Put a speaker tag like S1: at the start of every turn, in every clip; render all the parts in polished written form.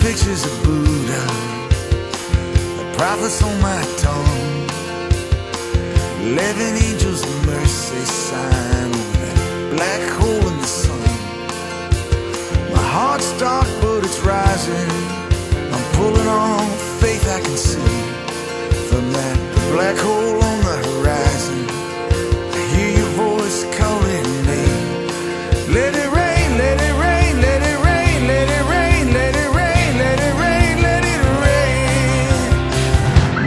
S1: pictures of Buddha, the prophets on my tongue, 11 angels of mercy sign over that black hole in the sun. My heart's dark but it's rising, I'm pulling on faith I can see from that black hole on the horizon. I hear your voice calling me. Let it rain, let it rain, let it rain, let it rain, let it rain, let it rain, let it rain.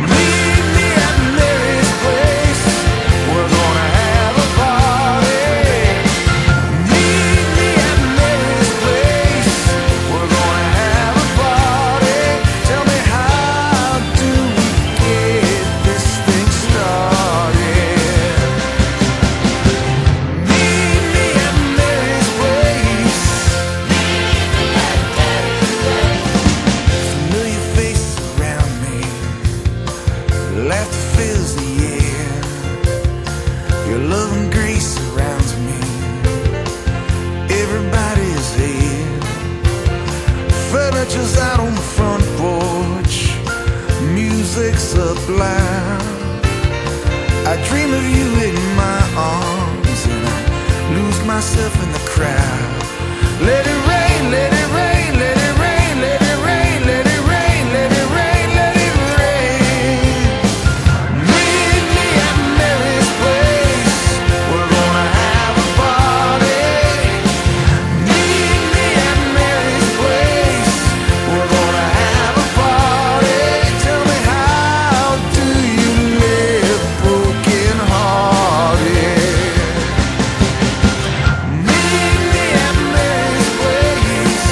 S1: Meet me at Mary's place, we're gonna have a party. Meet me at Mary's place, we're gonna have a party. Tell me, how do we get this thing started? Meet me at Mary's place. Familiar faces around me, laughter fills the air. Your love and grace surrounds me, everybody's here. Furniture's out on the front porch, music's up loud. I dream of you in my arms and I lose myself in the crowd. Let it rain, let it rain, let it rain, let it rain, let it rain, let it rain, let it rain. Meet me at Mary's place, we're gonna have a party. Meet me at Mary's place, we're gonna have a party. Tell me, how do you live broken hearted? Meet me at Mary's place.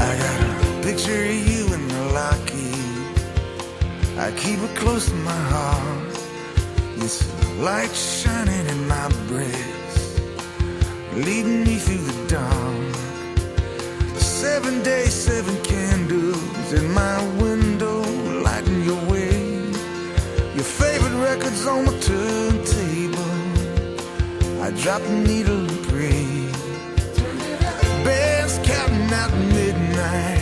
S1: I got a picture of you in the locket, I keep it close to my heart. It's a light shining in my breast, leading me through the dark. 7 days, 7 candles in my window, lighting your way. Your favorite records on the turntable, I drop the needle and pray. Bands counting out midnight,